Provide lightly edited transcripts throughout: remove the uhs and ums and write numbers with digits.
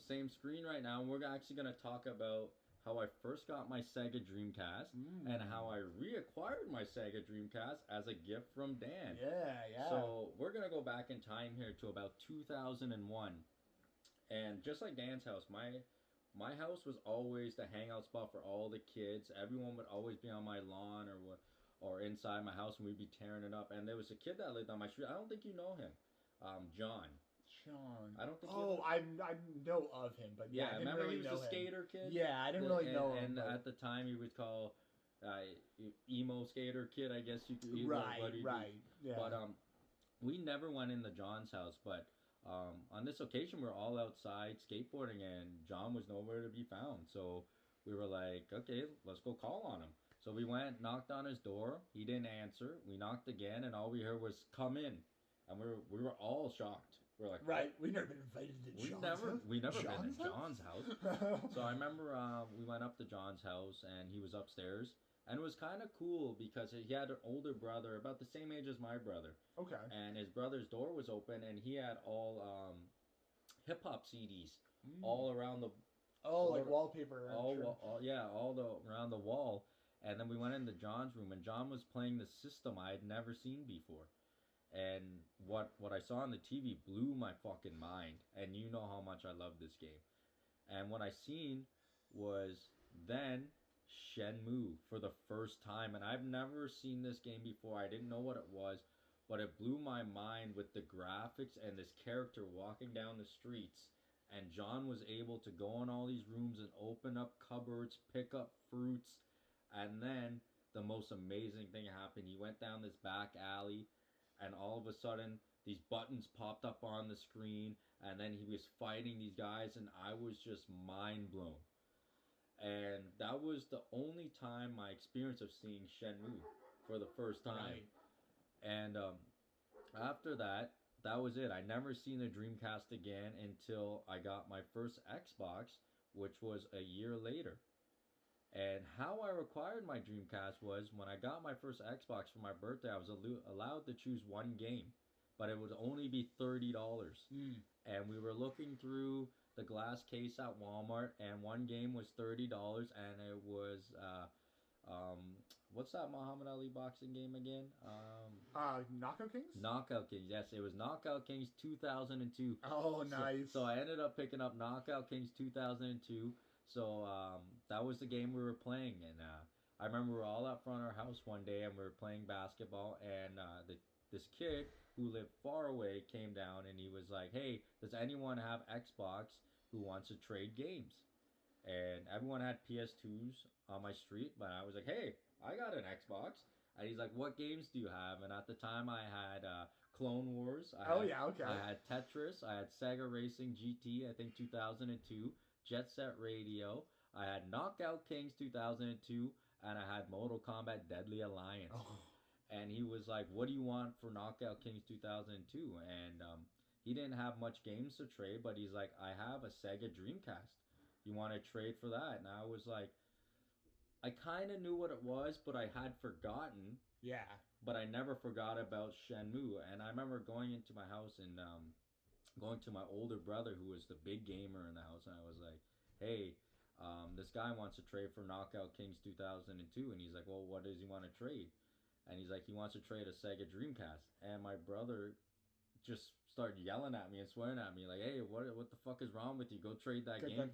the same screen right now, and we're actually going to talk about how I first got my Sega Dreamcast and how I reacquired my Sega Dreamcast as a gift from Dan. Yeah. So we're going to go back in time here to about 2001. And just like Dan's house, my house was always the hangout spot for all the kids. Everyone would always be on my lawn or inside my house, and we'd be tearing it up. And there was a kid that lived on my street. I don't think you know him, John. I don't think. I know of him, but yeah, I didn't remember really he was know a him. skater kid. Yeah, I didn't really know him. And at the time, he was called emo skater kid, I guess you could. Right. Yeah. But we never went into John's house, but. On this occasion, we were all outside skateboarding, and John was nowhere to be found. So we were like, okay, let's go call on him. So we went, knocked on his door. He didn't answer. We knocked again, and all we heard was, come in. And we were all shocked. We're like, right, we've never been invited to John's house. We never been in John's house. So I remember we went up to John's house, and he was upstairs. And it was kind of cool because he had an older brother, about the same age as my brother. Okay. And his brother's door was open, and he had all hip hop CDs all around the. Like wallpaper. All around the wall. And then we went into John's room, and John was playing the system I had never seen before. And what I saw on the TV blew my fucking mind. And you know how much I love this game. And what I seen was then Shenmue for the first time, and I've never seen this game before. I didn't know what it was, but it blew my mind with the graphics and this character walking down the streets, and John was able to go in all these rooms and open up cupboards, pick up fruits, and then the most amazing thing happened. He went down this back alley, and all of a sudden these buttons popped up on the screen, and then he was fighting these guys, and I was just mind blown. And that was the only time my experience of seeing Shenmue for the first time. Right. And after that was it. I never seen the Dreamcast again until I got my first Xbox, which was a year later. And how I acquired my Dreamcast was when I got my first Xbox for my birthday, I was allowed to choose one game, but it would only be $30. And we were looking through the glass case at Walmart, and one game was $30, and it was what's that Muhammad Ali boxing game again? Knockout Kings? Knockout Kings, yes, it was Knockout Kings 2002. Oh, nice. So I ended up picking up Knockout Kings 2002. So that was the game we were playing, and I remember we were all out front of our house one day, and we were playing basketball, and this kid who lived far away came down, and he was like, hey, does anyone have Xbox who wants to trade games? And everyone had PS2s on my street, but I was like, hey, I got an Xbox. And he's like, what games do you have? And at the time I had Clone Wars. I had Tetris. I had Sega Racing GT, I think 2002. Jet Set Radio. I had Knockout Kings 2002. And I had Mortal Kombat Deadly Alliance. And he was like, what do you want for Knockout Kings 2002? And he didn't have much games to trade, but he's like, I have a Sega Dreamcast. You want to trade for that? And I was like, I kind of knew what it was, but I had forgotten. Yeah. But I never forgot about Shenmue. And I remember going into my house and going to my older brother, who was the big gamer in the house, and I was like, hey, this guy wants to trade for Knockout Kings 2002. And he's like, well, what does he want to trade? And he's like, he wants to trade a Sega Dreamcast. And my brother just started yelling at me and swearing at me, like, hey, what the fuck is wrong with you? Go trade that game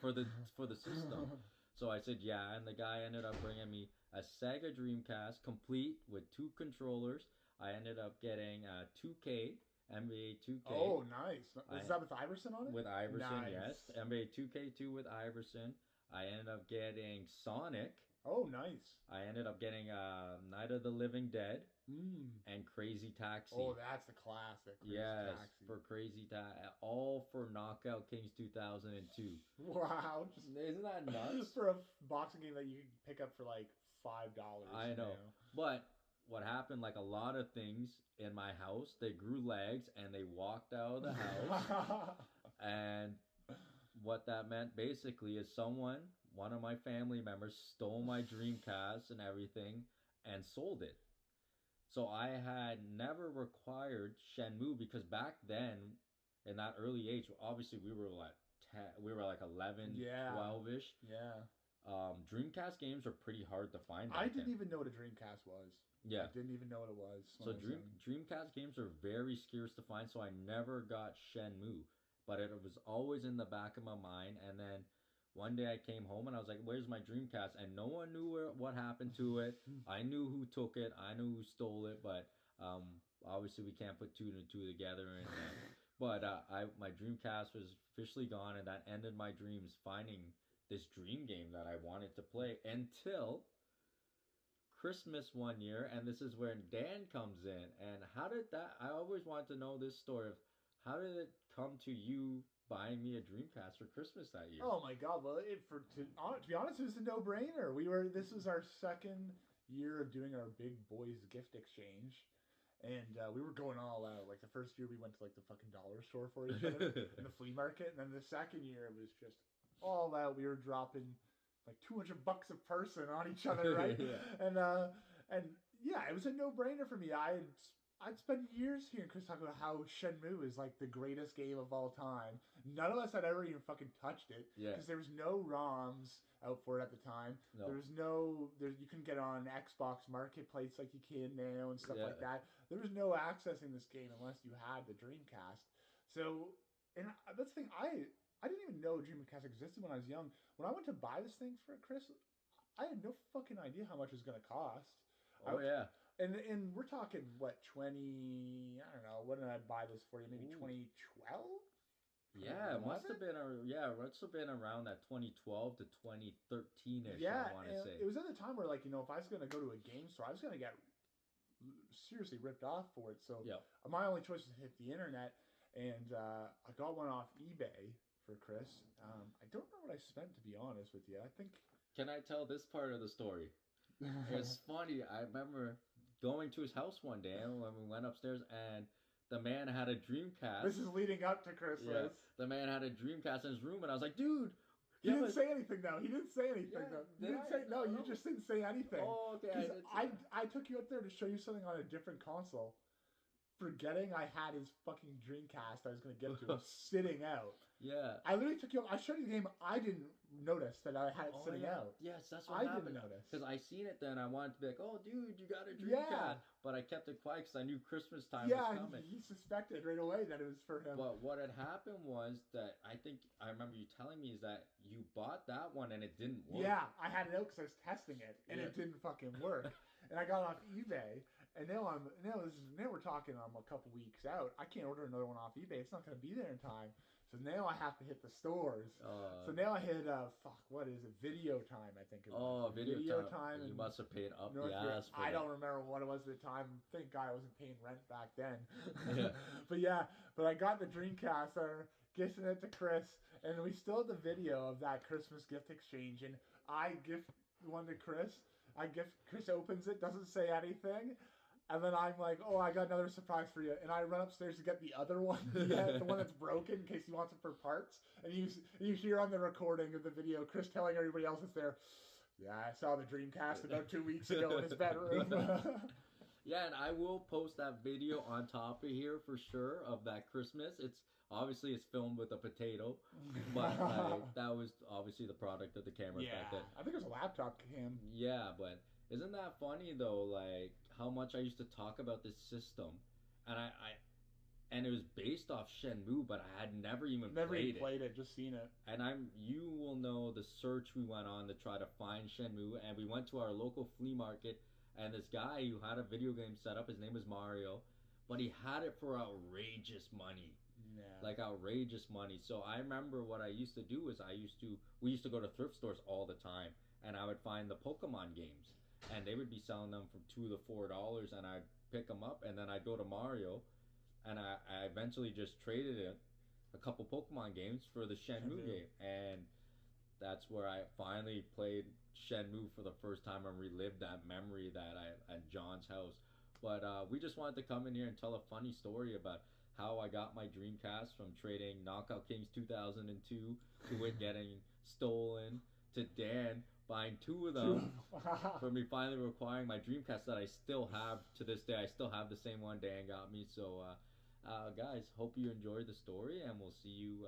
for the system. So I said, yeah, and the guy ended up bringing me a Sega Dreamcast complete with 2 controllers. I ended up getting 2K, NBA 2K. Oh, nice. Is that with Iverson on it? With Iverson, nice. Yes. NBA 2K2 with Iverson. I ended up getting Sonic. Oh, nice. I ended up getting Night of the Living Dead and Crazy Taxi. Oh, that's the classic. Crazy Taxi. For Crazy Taxi. All for Knockout Kings 2002. Wow. Isn't that nuts? For a boxing game that you can pick up for like $5. I know. But what happened, like a lot of things in my house, they grew legs and they walked out of the house. And what that meant basically is one of my family members stole my Dreamcast and everything and sold it. So I had never required Shenmue because back then, in that early age, obviously we were like we were like 11, Yeah. 12-ish. Yeah. Dreamcast games are pretty hard to find. I back didn't then. even know what a Dreamcast was. Yeah. I didn't even know what it was. So Dreamcast games are very scarce to find, so I never got Shenmue. But it was always in the back of my mind. And then one day I came home and I was like, "Where's my Dreamcast?" And no one knew what happened to it. I knew who took it. I knew who stole it. But obviously we can't put two and two together. And but my Dreamcast was officially gone, and that ended my dreams finding this dream game that I wanted to play until Christmas one year, and this is where Dan comes in. And how did that? I always wanted to know this story of how did it come to you buying me a Dreamcast for Christmas that year? Oh my God! Well, to be honest, it was a no-brainer. This was our second year of doing our big boys gift exchange, and we were going all out. Like the first year, we went to like the fucking dollar store for each other in the flea market, and then the second year, it was just all out. We were dropping like $200 a person on each other, right? Yeah. And yeah, it was a no-brainer for me. I'd spent years hearing Chris talk about how Shenmue is like the greatest game of all time. None of us had ever even fucking touched it because there was no ROMs out for it at the time. No. You couldn't get on Xbox Marketplace like you can now and stuff like that. There was no accessing this game unless you had the Dreamcast. So, and that's the thing, I didn't even know Dreamcast existed when I was young. When I went to buy this thing for Chris, I had no fucking idea how much it was going to cost. Yeah. And we're talking, what, I don't know, when did I buy this for you? Maybe 2012? Yeah, it must have been around that 2012 to 2013-ish, I want to say. It was at the time where, like, if I was going to go to a game store, I was going to get seriously ripped off for it. So my only choice was to hit the internet, and I got one off eBay for Chris. I don't know what I spent, to be honest with you. I think... Can I tell this part of the story? It's funny. I remember going to his house one day when we went upstairs, and the man had a Dreamcast. This is leading up to Christmas. Yeah, the man had a Dreamcast in his room, and I was like, "Dude." He didn't say anything though. You just didn't say anything. Oh, okay. I took you up there to show you something on a different console, forgetting I had his fucking Dreamcast I was going to give to him sitting out. Yeah. I literally took you up. I showed you the game. I didn't notice that I had it sitting out. Yes, that's what happened. I didn't notice. Because I seen it then. I wanted to be like, "Oh, dude, you got a Dreamcast." But I kept it quiet because I knew Christmas time was coming. Yeah, he suspected right away that it was for him. But what had happened was that I remember you telling me is that you bought that one and it didn't work. Yeah, I had it out because I was testing it and it didn't fucking work. And I got it off eBay. And now we're talking a couple weeks out. I can't order another one off eBay. It's not going to be there in time. So now I have to hit the stores. So now I hit what is it? Video Time, I think it was. Oh, Video Time. You must have paid up the ass for I don't remember what it was at the time. Thank God I wasn't paying rent back then. But I got the Dreamcast, gifting it to Chris, and we still have the video of that Christmas gift exchange. And I gift one to Chris. Chris opens it, doesn't say anything. And then I'm like, "Oh, I got another surprise for you." And I run upstairs to get the other one, the one that's broken in case he wants it for parts. And you hear on the recording of the video, Chris telling everybody else that's there, "Yeah, I saw the Dreamcast about 2 weeks ago in his bedroom." Yeah, and I will post that video on top of here for sure of that Christmas. It's filmed with a potato, but that was obviously the product of the camera back then. I think it was a laptop cam. Yeah, but isn't that funny though? Like how much I used to talk about this system, and it was based off Shenmue, but I had never even played it, just seen it. And you will know the search we went on to try to find Shenmue, and we went to our local flea market, and this guy who had a video game set up, his name was Mario, but he had it for outrageous money. Yeah. Like outrageous money. So I remember what I used to do is we used to go to thrift stores all the time, and I would find the Pokemon games, and they would be selling them from $2 to $4, and I'd pick them up, and then I'd go to Mario, and I eventually just traded in a couple Pokemon games for the Shenmue game, and that's where I finally played Shenmue for the first time and relived that memory at John's house. But we just wanted to come in here and tell a funny story about how I got my Dreamcast from trading Knockout Kings 2002 to it getting stolen to Dan buying 2 of them for me finally acquiring my Dreamcast that I still have to this day. I still have the same one Dan got me. So guys, hope you enjoyed the story, and we'll see you